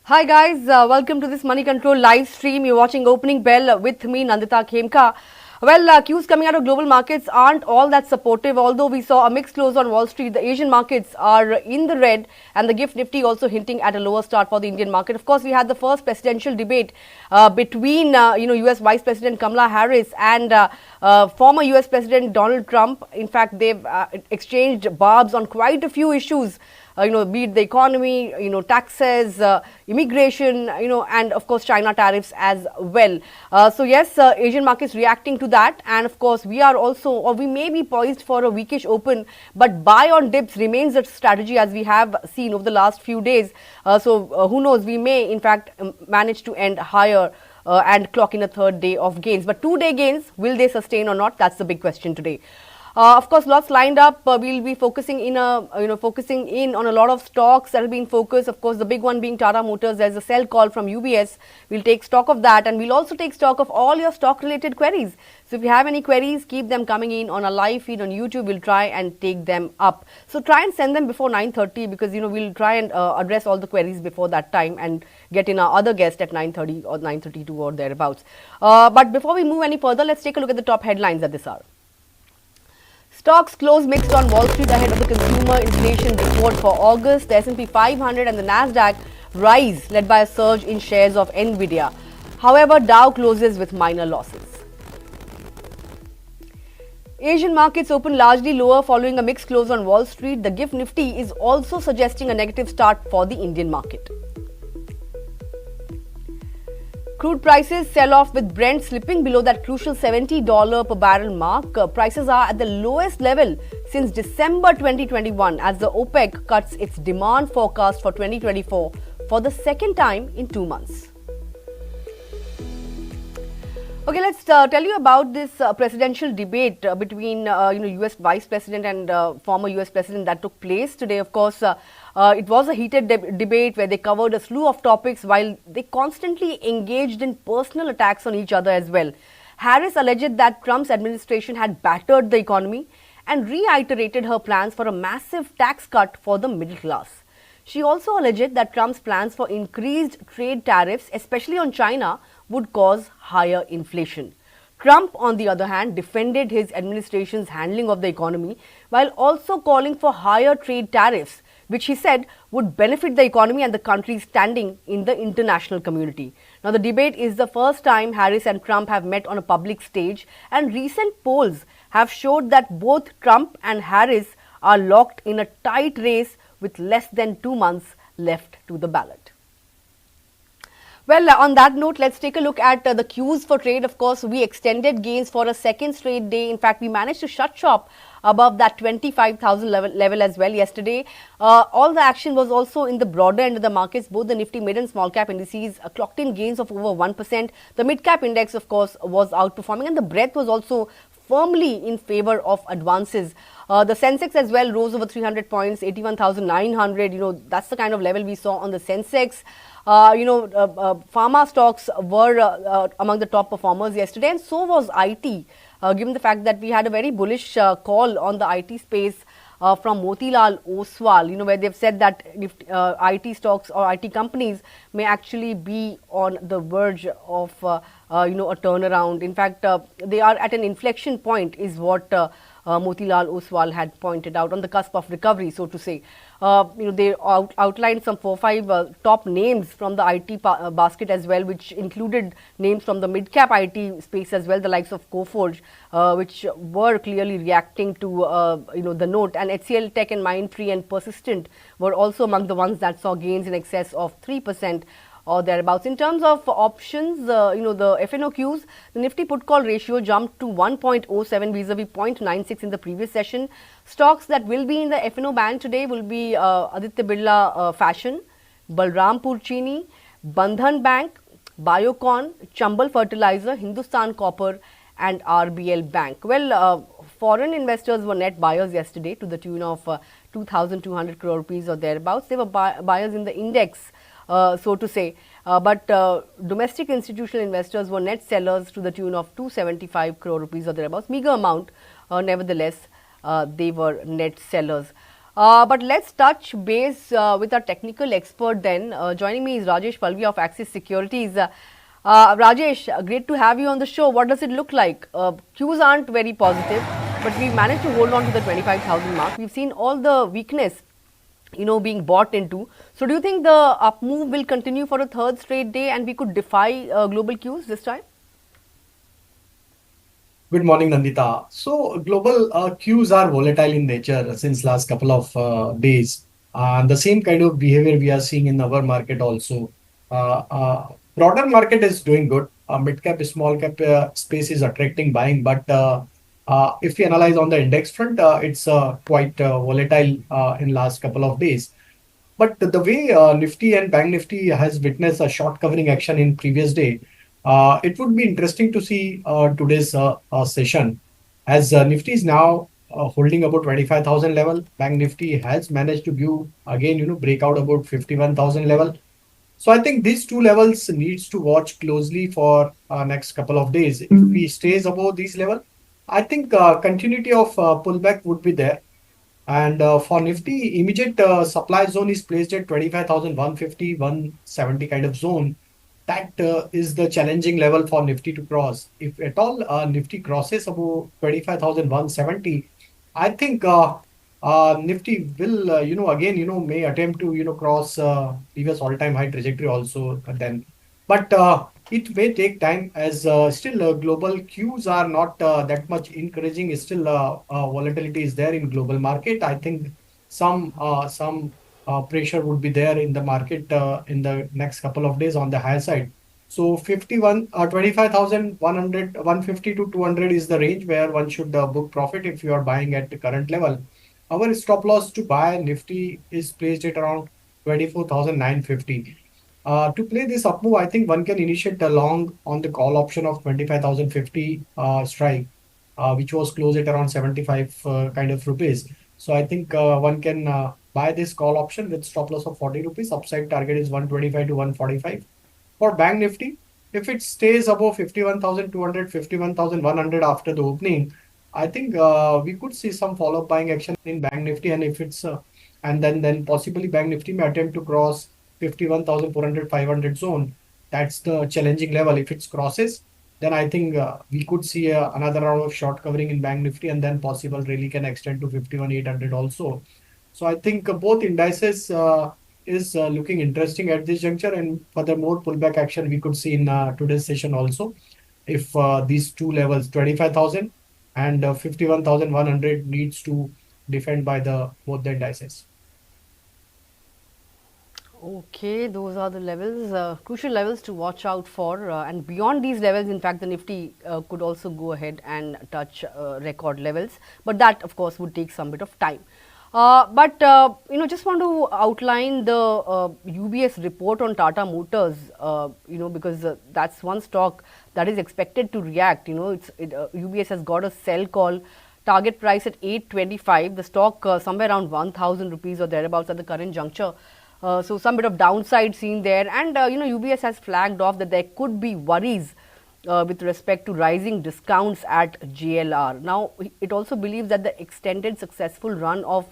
Hi guys, welcome to this Money Control live stream. You're watching Opening Bell with me, Nandita Khemka. Well, cues coming out of global markets aren't all that supportive. Although we saw a mixed close on Wall Street, the Asian markets are in the red, and the GIFT Nifty also hinting at a lower start for the Indian market. Of course, we had the first presidential debate between US Vice President Kamala Harris and former US President Donald Trump. In fact, they've exchanged barbs on quite a few issues. Be it the economy, taxes, immigration, and of course China tariffs as well. So yes, Asian markets reacting to that, and of course we are also, or we may be poised for a weakish open, but buy on dips remains a strategy as we have seen over the last few days. So who knows, we may in fact manage to end higher and clock in a third day of gains. But 2-day gains, will they sustain or not? That's the big question today. Of course, lots lined up. We'll be focusing in on a lot of stocks that will be in focus. Of course, the big one being Tata Motors. There's a sell call from UBS. We'll take stock of that, and we'll also take stock of all your stock-related queries. So if you have any queries, keep them coming in on a live feed on YouTube. We'll try and take them up. So try and send them before 9:30 because we'll try and address all the queries before that time and get in our other guest at 9:30 or 9:32 or thereabouts. But before we move any further, let's take a look at the top headlines at this hour. Stocks closed mixed on Wall Street ahead of the consumer inflation report for August. The S&P 500 and the Nasdaq rise led by a surge in shares of Nvidia. However, Dow closes with minor losses. Asian markets open largely lower following a mixed close on Wall Street. The GIFT Nifty is also suggesting a negative start for the Indian market. Crude prices sell off with Brent slipping below that crucial $70 per barrel mark. Prices are at the lowest level since December 2021 as the OPEC cuts its demand forecast for 2024 for the second time in 2 months. Okay, let's tell you about this presidential debate between US Vice President and former US President that took place today. Of course, it was a heated debate where they covered a slew of topics while they constantly engaged in personal attacks on each other as well. Harris alleged that Trump's administration had battered the economy and reiterated her plans for a massive tax cut for the middle class. She also alleged that Trump's plans for increased trade tariffs, especially on China, would cause higher inflation. Trump, on the other hand, defended his administration's handling of the economy while also calling for higher trade tariffs, which he said would benefit the economy and the country's standing in the international community. Now, the debate is the first time Harris and Trump have met on a public stage, and recent polls have showed that both Trump and Harris are locked in a tight race with less than 2 months left to the ballot. Well, on that note, let's take a look at the cues for trade. Of course, we extended gains for a second straight day. In fact, we managed to shut shop above that 25,000 level as well yesterday. All the action was also in the broader end of the markets. Both the Nifty mid and small cap indices clocked in gains of over 1%. The mid cap index, of course, was outperforming, and the breadth was also firmly in favor of advances. The Sensex as well rose over 300 points, 81,900. That's the kind of level we saw on the Sensex. Pharma stocks were among the top performers yesterday, and so was IT, given the fact that we had a very bullish call on the IT space from Motilal Oswal, where they've said that if IT stocks or IT companies may actually be on the verge of a turnaround. In fact, they are at an inflection point, is what Motilal Oswal had pointed out, on the cusp of recovery, so to say. They outlined some 4-5 top names from the IT basket as well, which included names from the mid-cap IT space as well, the likes of Coforge, which were clearly reacting to the note. And HCL Tech and Mindtree and Persistent were also among the ones that saw gains in excess of 3% or thereabouts. In terms of options, the FNOQs, the Nifty put call ratio jumped to 1.07 vis-a-vis 0.96 in the previous session. Stocks that will be in the FNO band today will be Aditya Birla Fashion, Balrampur Chini, Bandhan Bank, Biocon, Chambal Fertilizer, Hindustan Copper and RBL Bank. Well, foreign investors were net buyers yesterday to the tune of 2,200 crore rupees or thereabouts. They were buyers in the index, so to say. But domestic institutional investors were net sellers to the tune of 275 crore rupees or thereabouts. Meager amount, nevertheless, they were net sellers. But let's touch base with our technical expert then. Joining me is Rajesh Palviya of Axis Securities. Rajesh, great to have you on the show. What does it look like? Cues aren't very positive, but we managed to hold on to the 25,000 mark. We've seen all the weakness, being bought into. So do you think the up move will continue for a third straight day and we could defy global cues this time? Good morning, Nandita. So global cues are volatile in nature since last couple of days. The same kind of behavior we are seeing in our market also. Broader market is doing good. Mid cap, small cap space is attracting buying, but if we analyze on the index front, it's quite volatile in last couple of days. But the way Nifty and Bank Nifty has witnessed a short covering action in previous day, it would be interesting to see today's session as Nifty is now holding about 25,000 level. Bank Nifty has managed to give again, break out about 51,000 level. So I think these two levels needs to watch closely for next couple of days. If we stays above these level, I think continuity of pullback would be there. And for Nifty, immediate supply zone is placed at 25,150, 170 kind of zone. That is the challenging level for Nifty to cross. If at all Nifty crosses above 25,170, I think Nifty will, again, may attempt to, cross previous all-time high trajectory also then. But it may take time as still global cues are not that much encouraging. Still, volatility is there in global market. I think some pressure would be there in the market in the next couple of days on the higher side. So 25,100, 150 to 200 is the range where one should book profit if you are buying at the current level. Our stop loss to buy Nifty is placed at around 24,950. To play this up move, I think one can initiate a long on the call option of 25,050 strike, which was closed at around 75 kind of rupees. So I think one can buy this call option with stop loss of 40 rupees. Upside target is 125 to 145. For Bank Nifty, if it stays above 51,200, 51,100 after the opening, I think we could see some follow-up buying action in Bank Nifty, and if it's and then possibly Bank Nifty may attempt to cross 51,400, 500 zone. That's the challenging level. If it crosses, then I think we could see another round of short covering in Bank Nifty, and then possible rally can extend to 51,800 also. So I think both indices is looking interesting at this juncture, and furthermore pullback action we could see in today's session also. If these two levels, 25,000 and 51,100, needs to defend by the both the indices. Okay, those are the levels, crucial levels to watch out for. And beyond these levels, in fact, the Nifty could also go ahead and touch record levels. But that, of course, would take some bit of time. Just want to outline the UBS report on Tata Motors, because that's one stock that is expected to react. UBS has got a sell call, target price at 825, the stock somewhere around 1,000 rupees or thereabouts at the current juncture. So some bit of downside seen there, and UBS has flagged off that there could be worries with respect to rising discounts at JLR. Now, it also believes that the extended successful run of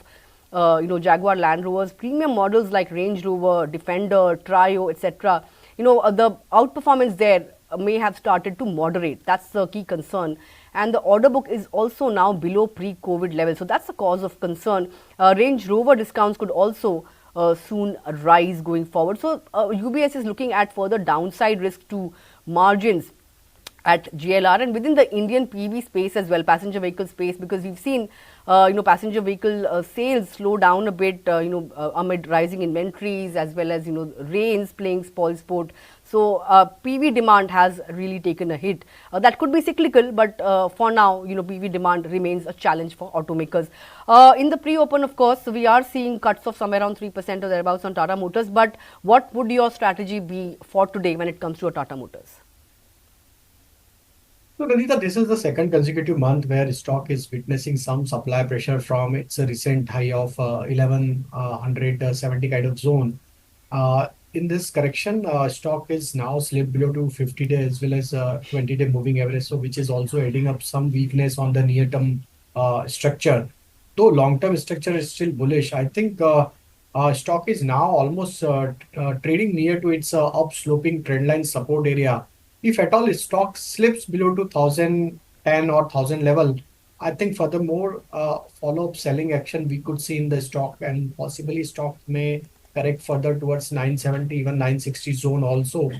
Jaguar Land Rover's premium models like Range Rover, Defender, Trio, etc. The outperformance there may have started to moderate. That's the key concern. And the order book is also now below pre-COVID levels. So that's the cause of concern. Range Rover discounts could also soon rise going forward. So UBS is looking at further downside risk to margins at JLR and within the Indian PV space as well, passenger vehicle space, because we've seen passenger vehicle sales slow down a bit amid rising inventories as well as rains playing spoil sport. So PV demand has really taken a hit. That could be cyclical, but for now PV demand remains a challenge for automakers. In the pre-open, of course, we are seeing cuts of somewhere around 3% or thereabouts on Tata Motors. But what would your strategy be for today when it comes to a Tata Motors? So, Nandita, this is the second consecutive month where stock is witnessing some supply pressure from its recent high of 1170 kind of zone. In this correction, stock is now slipped below to 50-day as well as 20-day moving average, so which is also adding up some weakness on the near-term structure. though long-term structure is still bullish, I think stock is now almost trading near to its upsloping trendline support area. If at all stock slips below 2010 or 1000 level, I think furthermore follow-up selling action we could see in the stock, and possibly stock may correct further towards 970, even 960 zone also.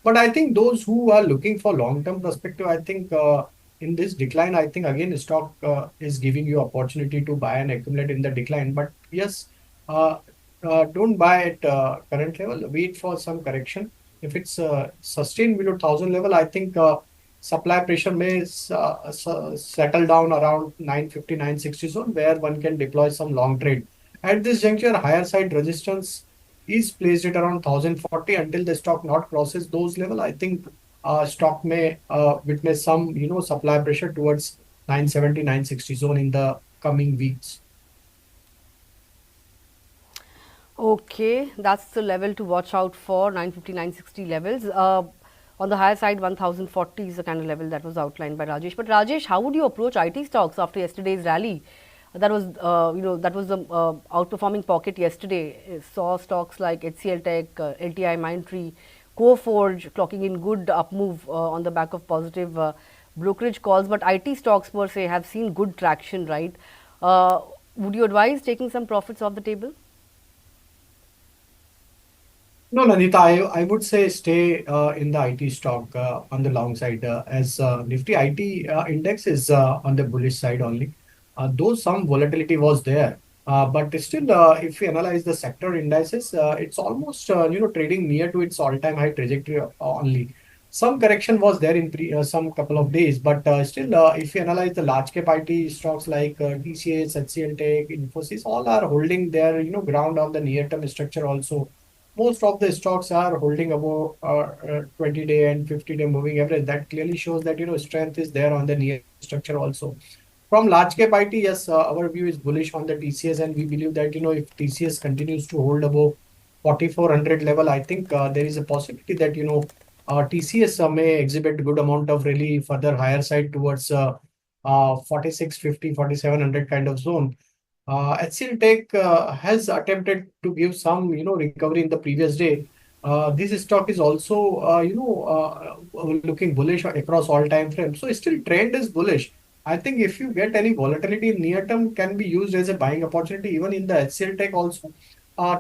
But I think those who are looking for long-term perspective, I think in this decline, I think again stock is giving you opportunity to buy and accumulate in the decline. But yes, uh, don't buy at current level. Wait for some correction. If it's sustained below 1000 level, I think supply pressure may settle down around 950, 960 zone, where one can deploy some long trade. At this juncture, higher side resistance is placed at around 1040 until the stock not crosses those level. I think stock may witness some supply pressure towards 970, 960 zone in the coming weeks. Okay, that's the level to watch out for, 950, 960 levels. On the higher side, 1040 is the kind of level that was outlined by Rajesh. But Rajesh, how would you approach IT stocks after yesterday's rally? That was the outperforming pocket yesterday. Saw stocks like HCL Tech, LTI Mindtree, Coforge clocking in good up move on the back of positive brokerage calls. But IT stocks per se have seen good traction, right? Would you advise taking some profits off the table? No, Nandita, I would say stay in the IT stock on the long side, as Nifty IT index is on the bullish side only. Though some volatility was there, but still, if we analyze the sector indices, it's almost trading near to its all-time high trajectory only. Some correction was there in some couple of days, but still, if you analyze the large cap IT stocks like TCS, HCL Tech, Infosys, all are holding their ground on the near-term structure also. Most of the stocks are holding above 20-day and 50-day moving average. That clearly shows that strength is there on the near structure also. From large cap IT, yes, our view is bullish on the TCS, and we believe that if TCS continues to hold above 4400 level, I think there is a possibility that TCS may exhibit good amount of really further higher side towards 4650, 4700 kind of zone. HCL Tech has attempted to give some, recovery in the previous day. This stock is also, looking bullish across all time frames. So still trend is bullish. I think if you get any volatility in near term, can be used as a buying opportunity even in the HCL Tech also.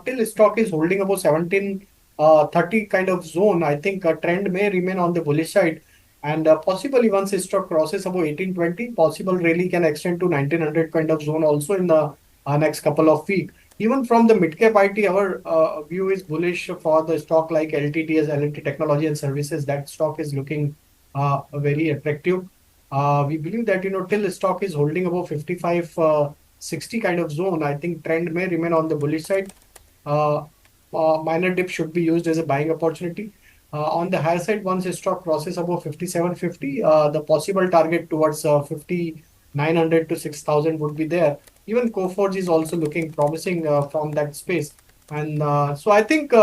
Till stock is holding about 1730 kind of zone, I think a trend may remain on the bullish side. And possibly once the stock crosses above 1820, possible really can extend to 1900 kind of zone also in the next couple of weeks. Even from the mid cap IT, our view is bullish for the stock like LTTS, L&T Technology and Services. That stock is looking very attractive. We believe that till the stock is holding above 55, 60 kind of zone, I think trend may remain on the bullish side. Uh, Minor dip should be used as a buying opportunity. On the higher side, once the stock crosses above 5750, the possible target towards 5900 to 6000 would be there. Even Coforge is also looking promising from that space. And so I think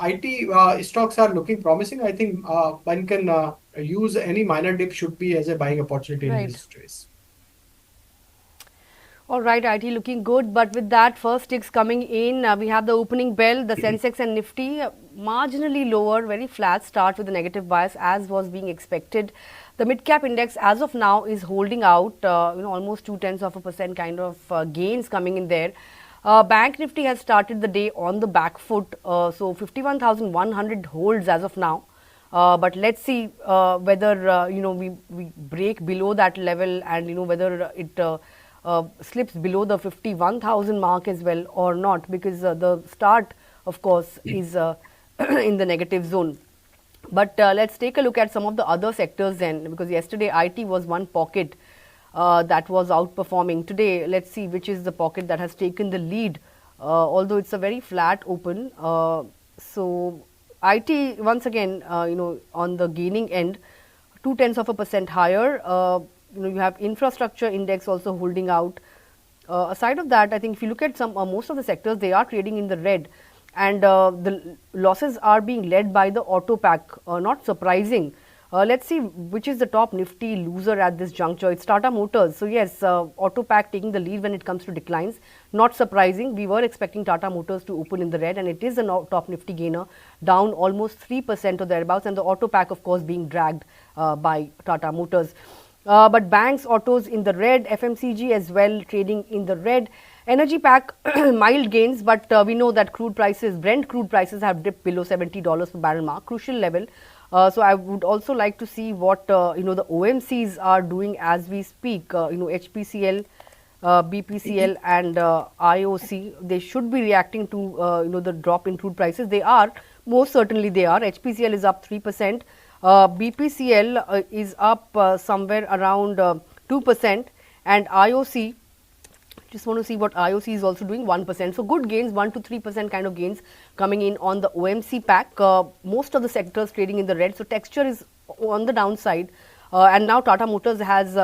IT stocks are looking promising. I think one can use any minor dip should be as a buying opportunity in Right. this space. All right, IT looking good, but with that first ticks coming in, we have the opening bell, the Sensex and Nifty marginally lower, very flat start with a negative bias as was being expected. The mid cap index as of now is holding out, almost 0.2% kind of gains coming in there. Bank Nifty has started the day on the back foot, so 51,100 holds as of now. But let's see whether we break below that level, and whether it slips below the 51,000 mark as well or not, because the start of course is in the negative zone. But let's take a look at some of the other sectors then, because yesterday IT was one pocket that was outperforming. Today, let's see which is the pocket that has taken the lead, although it's a very flat open. So IT once again, on the gaining end, 0.2% higher. You have infrastructure index also holding out. Aside of that, I think if you look at some most of the sectors, they are trading in the red, and the losses are being led by the auto pack. Not surprising. Let's see which is the top Nifty loser at this juncture. It's Tata Motors. So yes, Auto Pack taking the lead when it comes to declines. Not surprising. We were expecting Tata Motors to open in the red, and it is a top Nifty gainer, down almost 3% or thereabouts. And the Auto Pack, of course, being dragged by Tata Motors. But banks, autos in the red, FMCG as well trading in the red. Energy pack mild gains, but we know that crude prices, Brent crude prices have dipped below $70 per barrel mark, crucial level. So I would also like to see what the OMCs are doing as we speak. HPCL, BPCL, and IOC. They should be reacting to the drop in crude prices. They are, most certainly they are. HPCL is up 3%. BPCL is up somewhere around 2%, and IOC, just want to see what IOC is also doing, 1%. So good gains, 1 to 3% kind of gains coming in on the OMC pack. Most of the sectors trading in the red, so texture is on the downside, and now Tata Motors has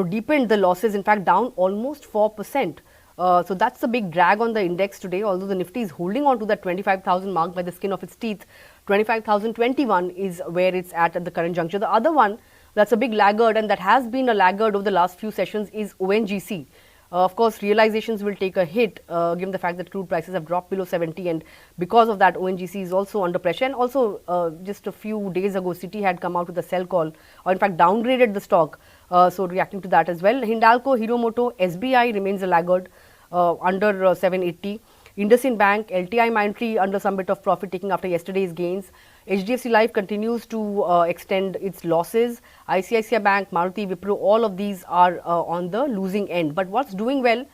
deepened the losses, in fact down almost 4%. So that's a big drag on the index today, although the Nifty is holding on to that 25,000 mark by the skin of its teeth. 25,021 is where it's at the current juncture. The other one that's a big laggard, and that has been a laggard over the last few sessions, is ONGC. Of course, realizations will take a hit given the fact that crude prices have dropped below 70, and because of that, ONGC is also under pressure. And also, just a few days ago, Citi had come out with a sell call, or in fact downgraded the stock. So reacting to that as well. Hindalco, Hiromoto, SBI remains a laggard under 780. IndusInd Bank, LTI Mindtree under some bit of profit taking after yesterday's gains. HDFC Life continues to extend its losses. ICICI Bank, Maruti, Wipro, all of these are on the losing end. But what's doing well?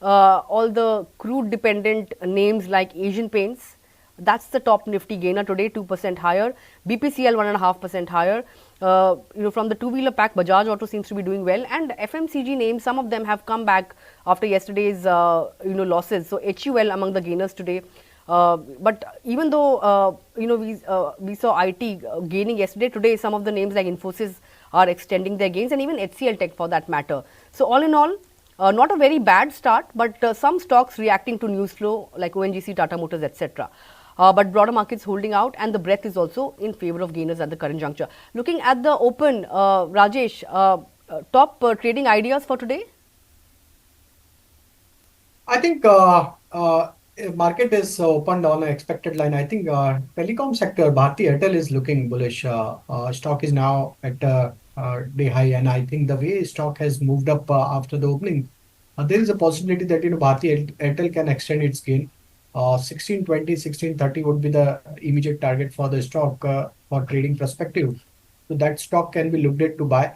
All the crude dependent names like Asian Paints, that's the top Nifty gainer today, 2% higher. BPCL 1.5% higher. From the two-wheeler pack, Bajaj Auto seems to be doing well, and FMCG names, some of them have come back after yesterday's losses. So HUL among the gainers today. But even though we saw IT gaining yesterday, today some of the names like Infosys are extending their gains, and even HCL Tech for that matter. So all in all, not a very bad start, but some stocks reacting to news flow like ONGC, Tata Motors, etc. But broader markets holding out, and the breadth is also in favor of gainers at the current juncture. Looking at the open, Rajesh, top trading ideas for today? I think market is opened on an expected line. I think telecom sector, Bharti Airtel is looking bullish. Stock is now at day high, and I think the way stock has moved up after the opening, there is a possibility that Bharti Airtel can extend its gain. 1620, 1630 would be the immediate target for the stock for trading perspective. So that stock can be looked at to buy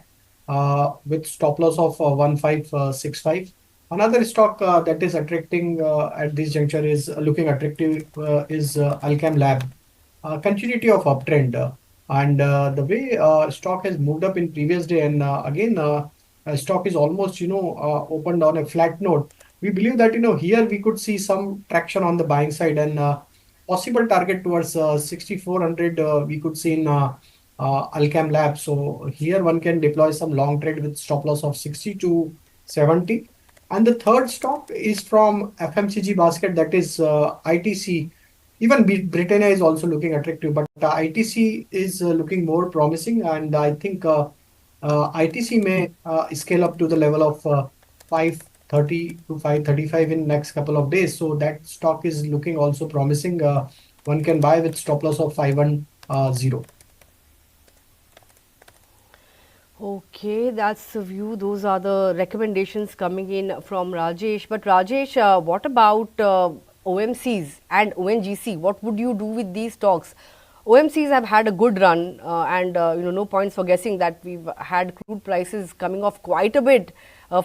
with stop loss of 1565. Another stock that is attracting at this juncture is looking attractive is Alchem Lab. Continuity of uptrend and the way stock has moved up in previous day, and again stock is almost opened on a flat note. We believe that here we could see some traction on the buying side, and possible target towards 6400 we could see in Alchem Lab. So here one can deploy some long trade with stop loss of 60 to 70. And the third stock is from FMCG basket, that is ITC. Even Britannia is also looking attractive, but ITC is looking more promising, and I think ITC may scale up to the level of 530 to 535 in next couple of days. So that stock is looking also promising. One can buy with stop loss of 510. Okay, that's the view. Those are the recommendations coming in from Rajesh. But Rajesh, what about OMCs and ONGC? What would you do with these stocks? OMCs have had a good run, and no points for guessing that we've had crude prices coming off quite a bit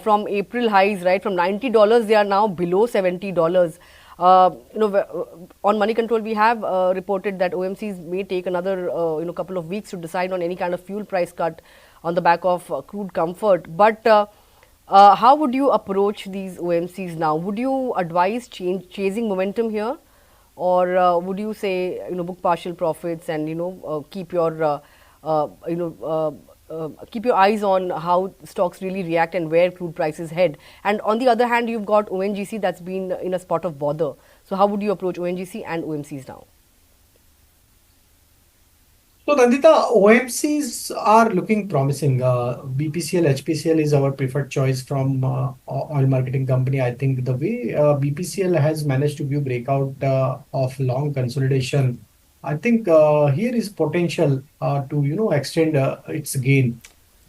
from April highs, right? From $90, they are now below $70. On Money Control, we have reported that OMCs may take another couple of weeks to decide on any kind of fuel price cut on the back of crude comfort. But how would you approach these OMCs now? Would you advise chasing momentum here, or would you say book partial profits and keep your keep your eyes on how stocks really react and where crude prices head? And on the other hand, you've got ONGC that's been in a spot of bother. So how would you approach ONGC and OMCs now? So, Nandita, OMCs are looking promising. BPCL, HPCL is our preferred choice from oil marketing company. I think the way BPCL has managed to give breakout of long consolidation, I think here is potential to extend its gain.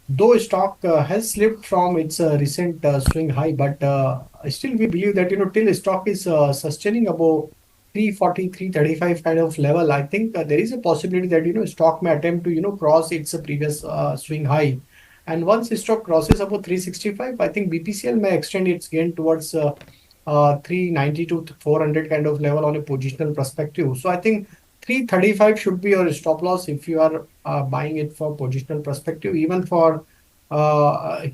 Though stock has slipped from its recent swing high, but still we believe that till stock is sustaining above 340, 335 kind of level, I think there is a possibility that stock may attempt to cross its previous swing high. And once stock crosses above 365, I think BPCL may extend its gain towards 390 to 400 kind of level on a positional perspective. So I think 335 should be your stop loss if you are buying it for positional perspective, even for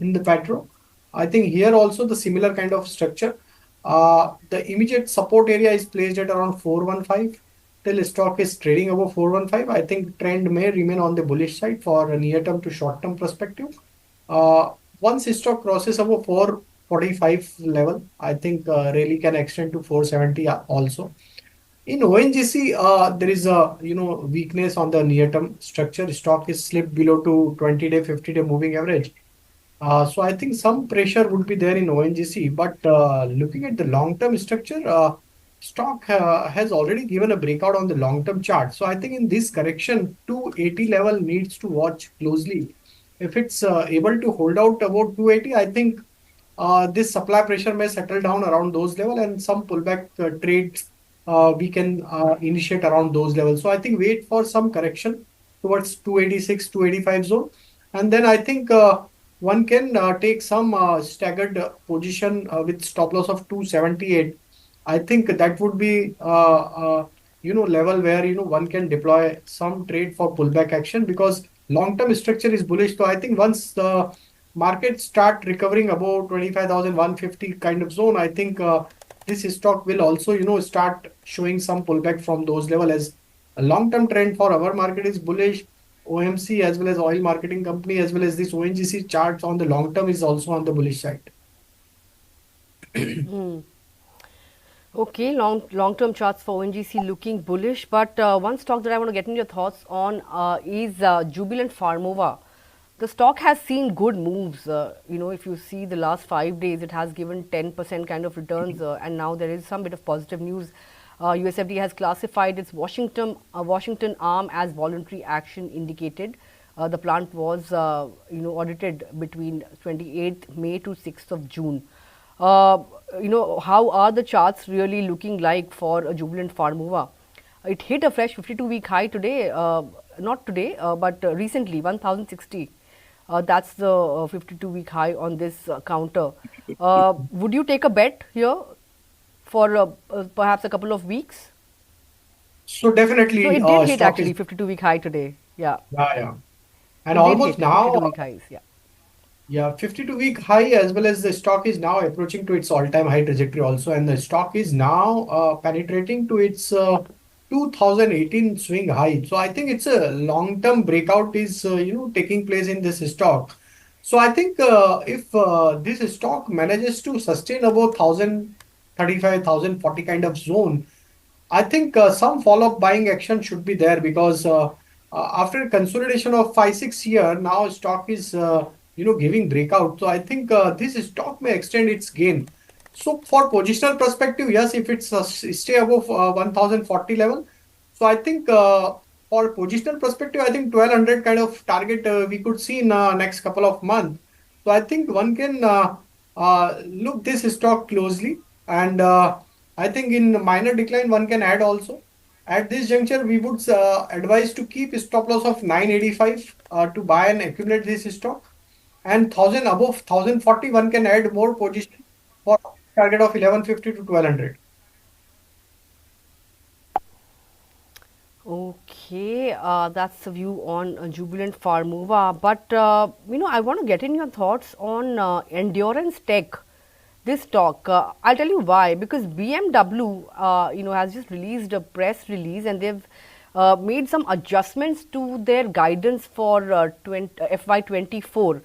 in the petro. I think here also the similar kind of structure. The immediate support area is placed at around 415. Till stock is trading above 415, I think trend may remain on the bullish side for a near term to short term perspective. Uh, Once stock crosses above 445 level, I think rally can extend to 470 also. In ONGC, there is a weakness on the near-term structure. Stock is slipped below to 20-day, 50-day moving average. So I think some pressure would be there in ONGC. But looking at the long-term structure, stock has already given a breakout on the long-term chart. So I think in this correction, 280 level needs to watch closely. If it's able to hold out about 280, I think this supply pressure may settle down around those level, and some pullback trades we can initiate around those levels. So I think wait for some correction towards 286, 285 zone. And then I think one can take some staggered position with stop loss of 278. I think that would be level where one can deploy some trade for pullback action, because long-term structure is bullish. So I think once the markets start recovering above 25,150 kind of zone, I think this stock will also start showing some pullback from those level, as a long-term trend for our market is bullish. OMC as well as oil marketing company as well as this ONGC charts on the long term is also on the bullish side. Okay, long-term charts for ONGC looking bullish, but one stock that I want to get in your thoughts on is Jubilant Pharmova. The stock has seen good moves. If you see the last 5 days, it has given 10% kind of returns, and now there is some bit of positive news. USFD has classified its Washington arm as voluntary action indicated. The plant was, audited between 28th May to 6th of June. How are the charts really looking like for a Jubilant Pharmova? It hit a fresh 52-week high today, not today, but recently, 1060. That's the 52-week high on this counter. Would you take a bet here for perhaps a couple of weeks? So So definitely it did hit stock is, actually 52-week high today. Yeah, yeah. And it did almost hit now 52-week highs. Yeah. yeah, 52-week high, as well as the stock is now approaching to its all-time high trajectory also, and the stock is now penetrating to its 2018 swing high. So I think it's a long-term breakout is taking place in this stock. So I think if this stock manages to sustain above 1035, 1040 kind of zone, I think some follow-up buying action should be there, because after consolidation of 5 6 year, now stock is giving breakout. So I think this stock may extend its gain. So for positional perspective, yes, if it's stay above 1040 level, so I think for positional perspective, I think 1200 kind of target we could see in next couple of months. So I think one can look this stock closely, and I think in minor decline one can add also. At this juncture, we would advise to keep stop loss of 985 to buy and accumulate this stock, and 1000 above 1040 one can add more position for target of 1150 to 1200. Okay, that's the view on Jubilant Pharmova. But I want to get in your thoughts on Endurance Tech, this stock. I'll tell you why. Because BMW, has just released a press release, and they've made some adjustments to their guidance for FY24.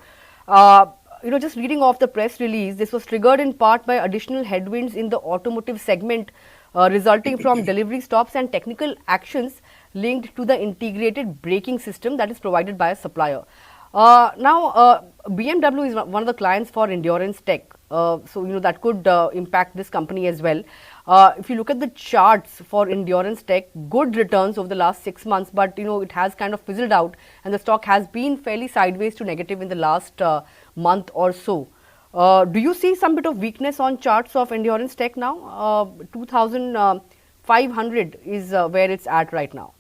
Just reading off the press release, this was triggered in part by additional headwinds in the automotive segment resulting from delivery stops and technical actions linked to the integrated braking system that is provided by a supplier. BMW is one of the clients for Endurance Tech, so that could impact this company as well. If you look at the charts for Endurance Tech, good returns over the last 6 months, but it has kind of fizzled out, and the stock has been fairly sideways to negative in the last month or so. Do you see some bit of weakness on charts of Endurance Tech now? 2,500 is where it's at right now.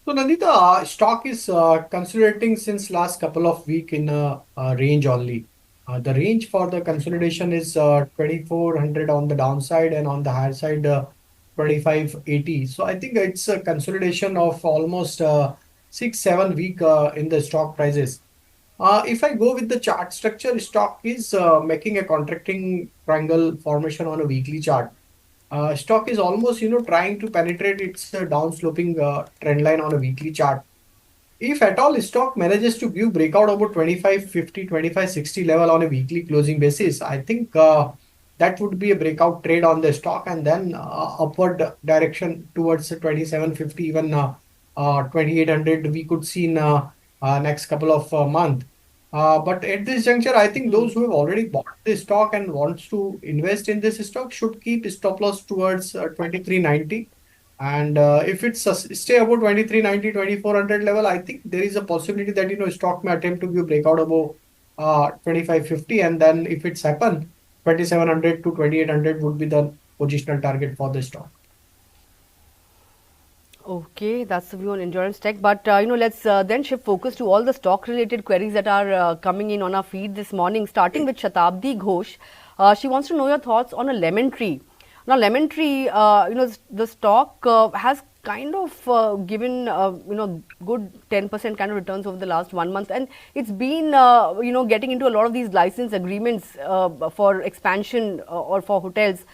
So, Nandita, stock is consolidating since last couple of week in a range only. The range for the consolidation is 2400 on the downside and on the higher side 2580. So I think it's a consolidation of almost 6 7 week in the stock prices. If I go with the chart structure, stock is making a contracting triangle formation on a weekly chart. Stock is almost trying to penetrate its downsloping trend line on a weekly chart. If at all stock manages to give breakout about 2550, 2560 level on a weekly closing basis, I think that would be a breakout trade on the stock, and then upward direction towards 2750, even 2800 we could see in next couple of months. But at this juncture, I think those who have already bought this stock and wants to invest in this stock should keep stop loss towards 2390. And if it's stay above 2390, 2400 level, I think there is a possibility that stock may attempt to give breakout above 2550, and then if it's happen, 2700 to 2800 would be the positional target for the stock. Okay, that's the view on Endurance Tech. But let's then shift focus to all the stock-related queries that are coming in on our feed this morning. Starting with Shatabdi Ghosh, she wants to know your thoughts on a lemon tree. Now, lemon tree, the stock has kind of given good 10% kind of returns over the last 1 month, and it's been getting into a lot of these license agreements for expansion or for hotels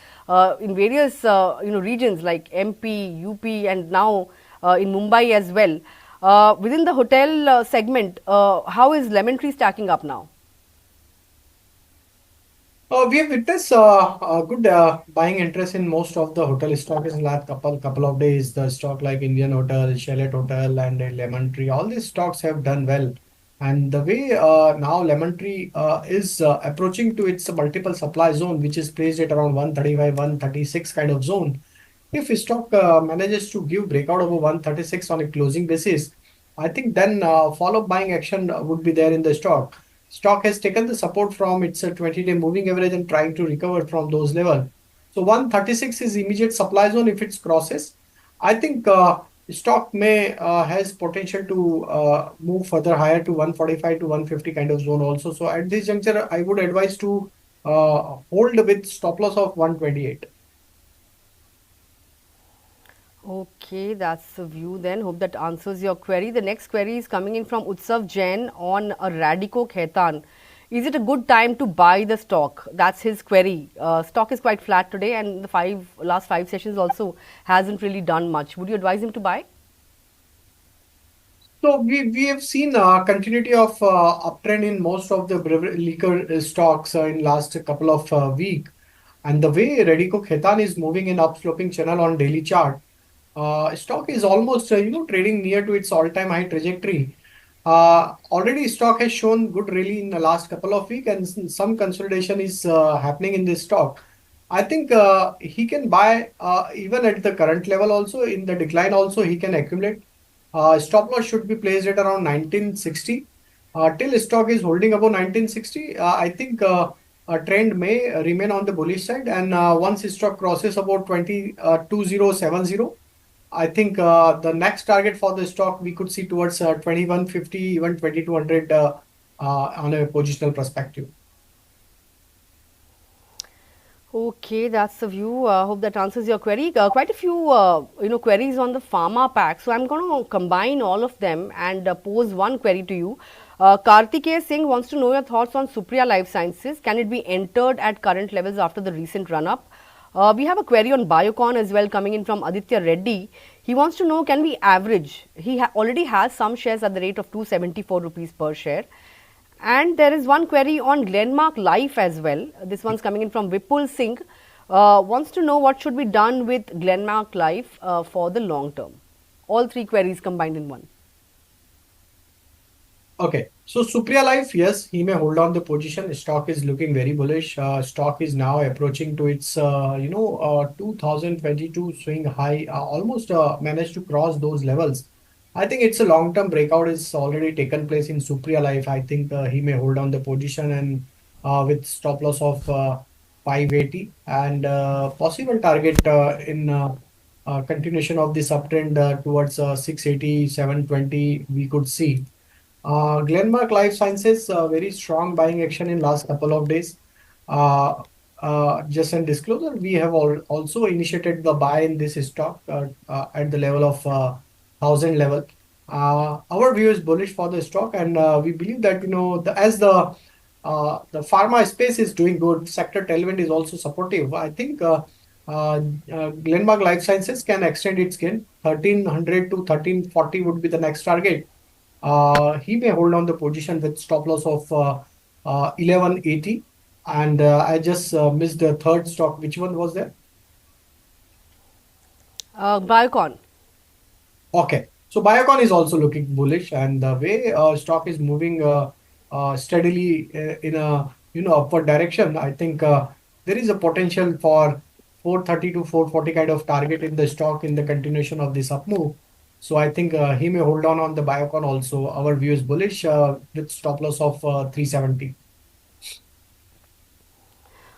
in various regions like MP, UP, and now in Mumbai as well. Within the hotel segment, how is lemon tree stacking up now? We have witnessed a good buying interest in most of the hotel stocks in the last couple of days. The stock like Indian Hotel, Chalet Hotel, and Lemon Tree, all these stocks have done well. And the way now Lemon Tree is approaching to its multiple supply zone, which is placed at around 135, 136 kind of zone. If stock manages to give breakout over 136 on a closing basis, I think then follow-up buying action would be there in the stock. Stock has taken the support from its 20-day moving average and trying to recover from those levels. So 136 is immediate supply zone. If it crosses, I think stock may has potential to move further higher to 145 to 150 kind of zone also. So at this juncture, I would advise to hold with stop loss of 128. Okay, that's the view then. Hope that answers your query. The next query is coming in from Utsav Jain on a Radico Khaitan. Is it a good time to buy the stock? That's his query. Stock is quite flat today, and the last five sessions also hasn't really done much. Would you advise him to buy? So we have seen continuity of uptrend in most of the liquor stocks in last couple of week, and the way Radico Khaitan is moving in upsloping channel on daily chart. Stock is almost trading near to its all-time high trajectory. Already stock has shown good rally in the last couple of weeks, and some consolidation is happening in this stock. I think he can buy even at the current level also. In the decline also he can accumulate. Stop loss should be placed at around 1960. Till stock is holding above 1960, I think a trend may remain on the bullish side, and once stock crosses about 2070, I think the next target for the stock we could see towards 2150, even 2200 on a positional perspective. Okay, that's the view. Hope that answers your query. Quite a few queries on the pharma pack. So I'm going to combine all of them and pose one query to you. Kartikeya Singh wants to know your thoughts on Supriya Life Sciences. Can it be entered at current levels after the recent run-up? We have a query on Biocon as well coming in from Aditya Reddy. He wants to know, can we average? He already has some shares at the rate of 274 rupees per share. And there is one query on Glenmark Life as well. This one's coming in from Vipul Singh. wants to know what should be done with Glenmark Life for the long term. All three queries combined in one. Okay, so Supriya Life, yes, he may hold on the position. Stock is looking very bullish. Stock is now approaching to its 2022 swing high. Almost managed to cross those levels. I think it's a long-term breakout is already taken place in Supriya Life. I think he may hold on the position and with stop loss of 580 and possible target in continuation of this uptrend towards 680, 720 we could see. Glenmark Life Sciences, very strong buying action in last couple of days. Uh, just in disclosure, we have also initiated the buy in this stock at the level of 1,000 level. Our view is bullish for the stock, and we believe that as the pharma space is doing good, sector tailwind is also supportive. I think Glenmark Life Sciences can extend its gain. 1,300 to 1,340 would be the next target. He may hold on the position with stop loss of 1180. And I just missed the third stock. Which one was there? Biocon. Okay. So Biocon is also looking bullish, and the way stock is moving steadily in a upward direction, I think there is a potential for 430 to 440 kind of target in the stock in the continuation of this up move. So I think he may hold on the Biocon also. Our view is bullish with stop loss of 370.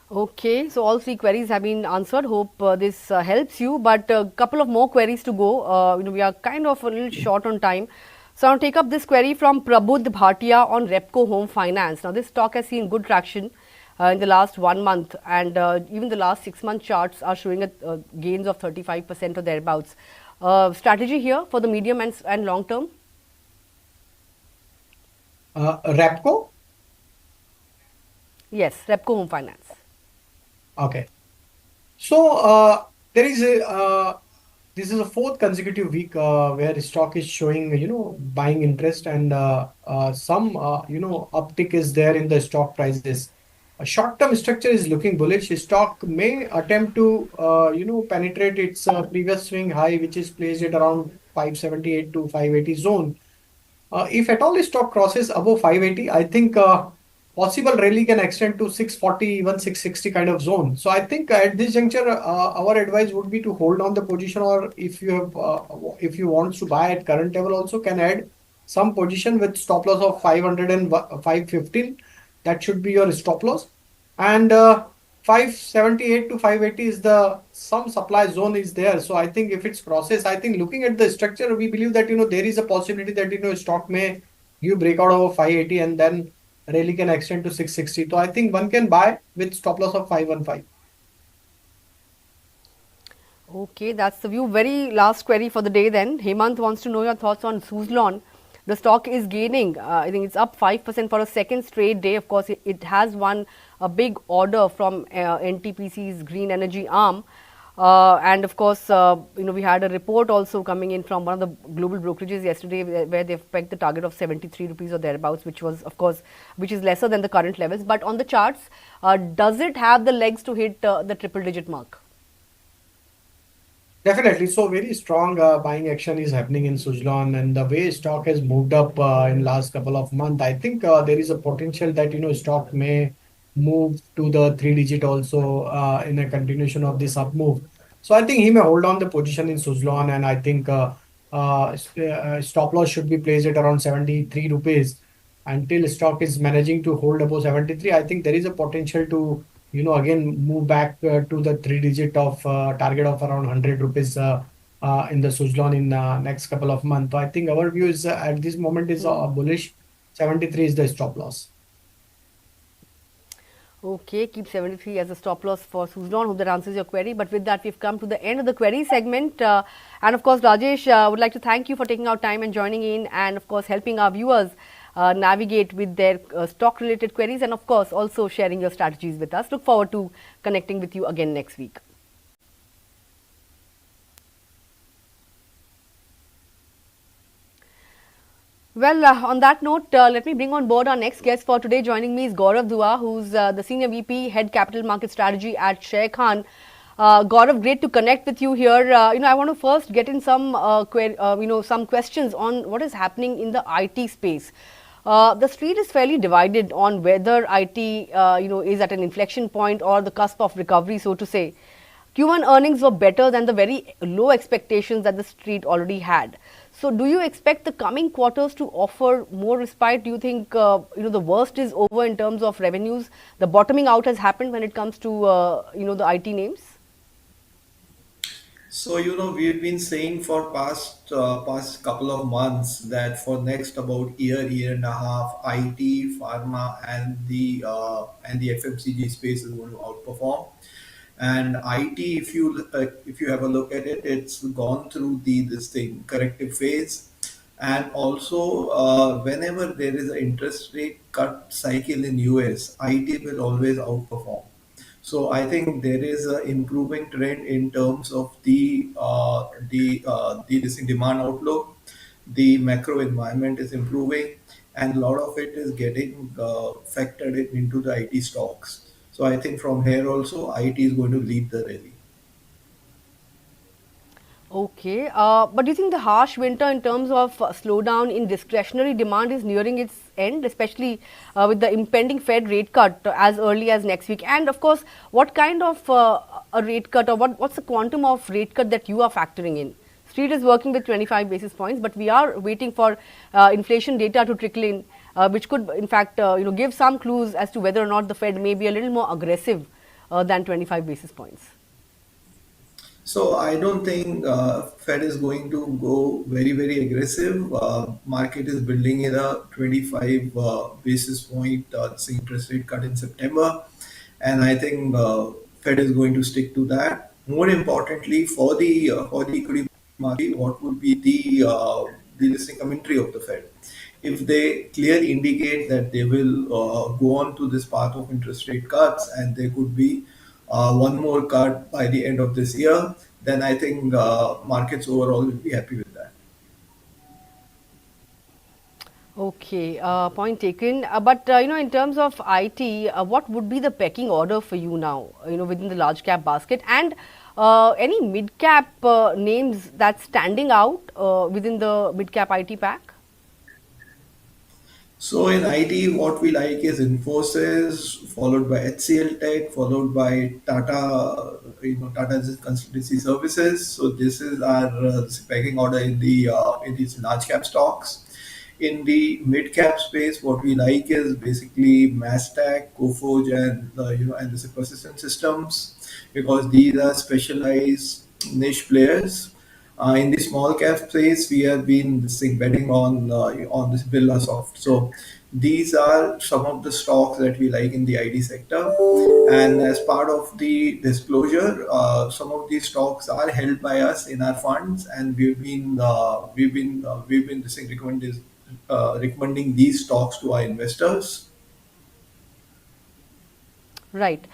Okay, so all three queries have been answered. Hope this helps you. But a couple of more queries to go. We are kind of a little short on time. So I'll take up this query from Prabudh Bhatia on Repco Home Finance. Now this stock has seen good traction in the last 1 month, and even the last 6 month charts are showing gains of 35% or thereabouts. Strategy here for the medium and long term? Repco? Yes, Repco Home Finance. Okay. So there is a this is a fourth consecutive week where stock is showing buying interest and some uptick is there in the stock prices. A short-term structure is looking bullish. Stock may attempt to penetrate its previous swing high, which is placed at around 578 to 580 zone. If at all the stock crosses above 580, I think possible rally can extend to 640, even 660 kind of zone. So I think at this juncture, our advice would be to hold on the position, or if you want to buy at current level, also can add some position with stop loss of 500 and 515. That should be your stop loss. And 578 to 580 is the some supply zone is there. So I think if it's process, I think looking at the structure, we believe that there is a possibility that stock may give breakout over 580 and then rally can extend to 660. So I think one can buy with stop loss of 515. Okay, that's the view. Very last query for the day then. Hemant wants to know your thoughts on Suzlon. The stock is gaining. I think it's up 5% for a second straight day. Of course, it has won a big order from NTPC's green energy arm. And of course, we had a report also coming in from one of the global brokerages yesterday where they've pegged the target of 73 rupees or thereabouts, which was, of course, which is lesser than the current levels. But on the charts, does it have the legs to hit the triple digit mark? Definitely. So very strong buying action is happening in Suzlon, and the way stock has moved up in last couple of months, I think there is a potential that stock may move to the three digit also in a continuation of this up move. So I think he may hold on the position in Suzlon, and I think stop loss should be placed at around 73 rupees until stock is managing to hold above 73. I think there is a potential to again move back to the three digit of target of around 100 rupees in the Suzlon in next couple of months. So I think our view is at this moment is bullish. 73 is the stop loss. Okay, keep 73 as a stop loss for Suzlon. Hope that answers your query. But with that, we've come to the end of the query segment. And of course, Rajesh, would like to thank you for taking out time and joining in, and of course, helping our viewers navigate with their stock related queries, and of course, also sharing your strategies with us. Look forward to connecting with you again next week. Well, on that note, let me bring on board our next guest for today. Joining me is Gaurav Dua, who's the Senior VP, Head Capital Market Strategy at Sharekhan. Gaurav, great to connect with you here. I want to first get in some, some questions on what is happening in the IT space. The street is fairly divided on whether IT, is at an inflection point or the cusp of recovery, so to say. Q1 earnings were better than the very low expectations that the street already had. So, do you expect the coming quarters to offer more respite? Do you think the worst is over in terms of revenues? The bottoming out has happened when it comes to the IT names. So, we've been saying for past couple of months that for next about year and a half, IT, pharma, and the FMCG space is going to outperform. And IT, if you have a look at it, it's gone through the this thing corrective phase, and also whenever there is an interest rate cut cycle in US, IT will always outperform. So I think there is a improving trend in terms of the this demand outlook. The macro environment is improving, and a lot of it is getting factored into the IT stocks. So I think from here also IT is going to lead the rally. Okay, but do you think the harsh winter in terms of slowdown in discretionary demand is nearing its end, especially with the impending Fed rate cut as early as next week? And of course, what kind of a rate cut, or what's the quantum of rate cut that you are factoring in? Street is working with 25 basis points, but we are waiting for inflation data to trickle in, which could in fact give some clues as to whether or not the Fed may be a little more aggressive than 25 basis points. So I don't think Fed is going to go very aggressive. Market is building in a 25 basis point interest rate cut in September, and I think Fed is going to stick to that. More importantly, for the equity market, what would be the listening commentary of the Fed? If they clearly indicate that they will go on to this path of interest rate cuts, and there could be one more cut by the end of this year, then I think markets overall will be happy with that. Okay, point taken. But in terms of IT, what would be the pecking order for you now? Within the large cap basket, and any mid cap names that's standing out within the mid cap IT pack? So in IT, what we like is Infosys, followed by HCL Tech, followed by Tata, Tata's consultancy services. So this is our this pecking order in these large cap stocks. In the mid cap space, what we like is basically Mastech, Coforge, and this persistent systems, because these are specialized niche players. In the small cap space, we have been betting on this Birla Soft. So these are some of the stocks that we like in the IT sector. And as part of the disclosure, some of these stocks are held by us in our funds, and we've been recommending these stocks to our investors. Right.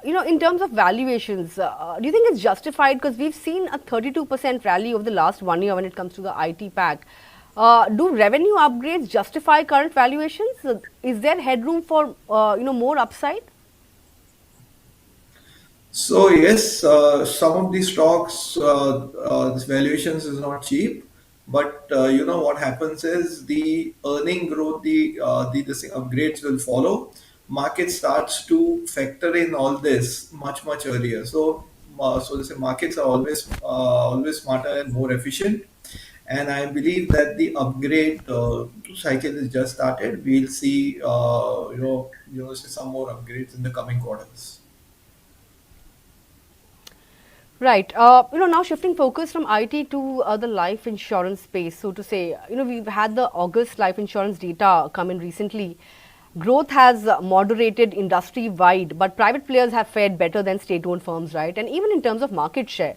In terms of valuations, do you think it's justified? Because we've seen a 32% rally over the last 1 year when it comes to the IT pack. Do revenue upgrades justify current valuations? Is there headroom for more upside? So yes, some of these stocks, this valuations is not cheap, but what happens is the earning growth, the this upgrades will follow. Market starts to factor in all this much earlier. So this markets are always smarter and more efficient, and I believe that the upgrade cycle is just started. We'll see, see some more upgrades in the coming quarters. Right. Now shifting focus from IT to the life insurance space, so to say, we've had the August life insurance data come in recently. Growth has moderated industry wide, but private players have fared better than state owned firms, right? And even in terms of market share.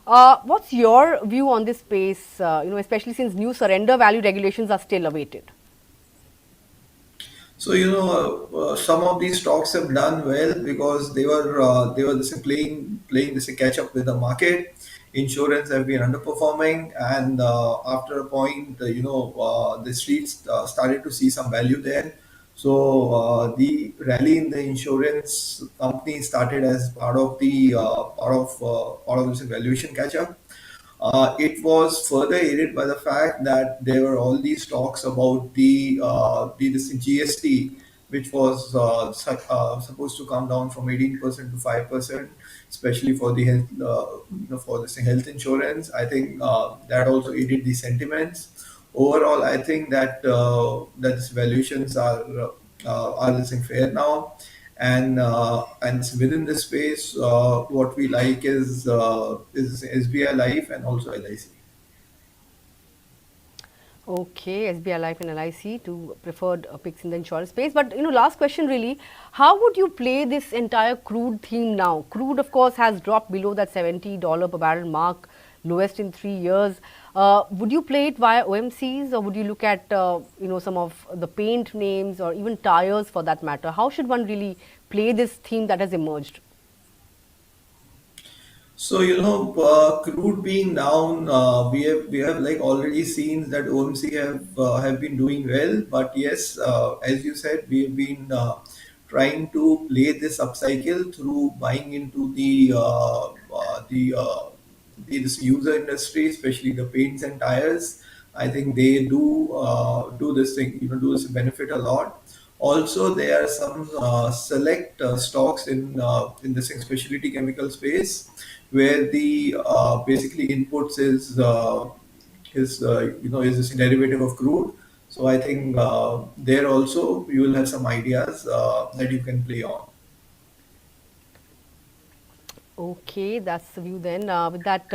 What's your view on this space, especially since new surrender value regulations are still awaited? So some of these stocks have done well because they were this playing this catch up with the market. insurance have been underperforming, and after a point, the streets started to see some value there. So the rally in the insurance company started as part of this valuation catch up. It was further aided by the fact that there were all these talks about the this GST, which was supposed to come down from 18% to 5%, especially for the health, for this health insurance. I think that also aided the sentiments. Overall, I think that these valuations are looking fair now, and within this space, what we like is SBI Life and also LIC. Okay, SBI Life and LIC, two preferred picks in the insurance space. But last question really, how would you play this entire crude theme now? Crude, of course, has dropped below that $70 per barrel mark, lowest in 3 years. Would you play it via OMCs, or would you look at some of the paint names or even tires for that matter? How should one really play this theme that has emerged? So crude being down, we have like already seen that OMC have been doing well. But yes, as you said, we have been trying to play this upcycle through buying into this user industry, especially the paints and tires. I think they do this thing, do this benefit a lot. Also, there are some select stocks in the specialty chemical space where the basically inputs is this derivative of crude. So I think there also you will have some ideas that you can play on. Okay, that's the view then. With that,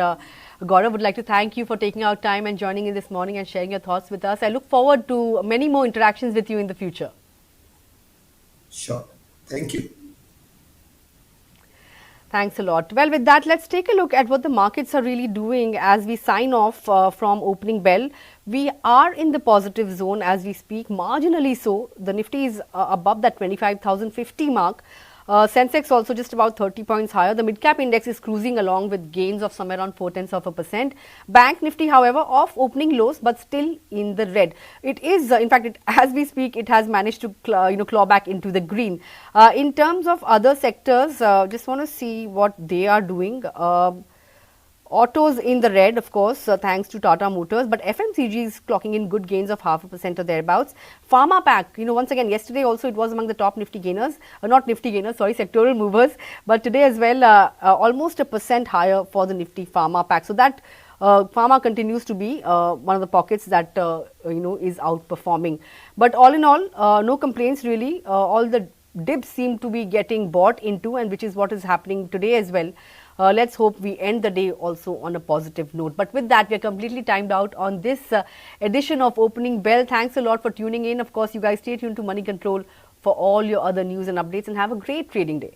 Gaurav, would like to thank you for taking out time and joining in this morning and sharing your thoughts with us. I look forward to many more interactions with you in the future. Sure. Thank you. Thanks a lot. Well, with that, let's take a look at what the markets are really doing as we sign off from opening bell. We are in the positive zone as we speak, marginally so. The Nifty is above that 25,050 mark. Sensex also just about 30 points higher. The mid-cap index is cruising along with gains of somewhere around 0.4%. Bank Nifty, however, off opening lows but still in the red. It is, in fact, as we speak, it has managed to claw back into the green. In terms of other sectors, just want to see what they are doing. Autos in the red, of course, thanks to Tata Motors, but FMCG is clocking in good gains of 0.5% or thereabouts. Pharma Pack, once again, yesterday also it was among the top Nifty gainers, not Nifty gainers, sorry, sectoral movers, but today as well, almost 1% higher for the Nifty Pharma Pack. So that pharma continues to be one of the pockets that is outperforming. But all in all, no complaints really. All the dips seem to be getting bought into, and which is what is happening today as well. Let's hope we end the day also on a positive note. But with that, we are completely timed out on this edition of Opening Bell. Thanks a lot for tuning in. Of course, you guys stay tuned to Money Control for all your other news and updates, and have a great trading day.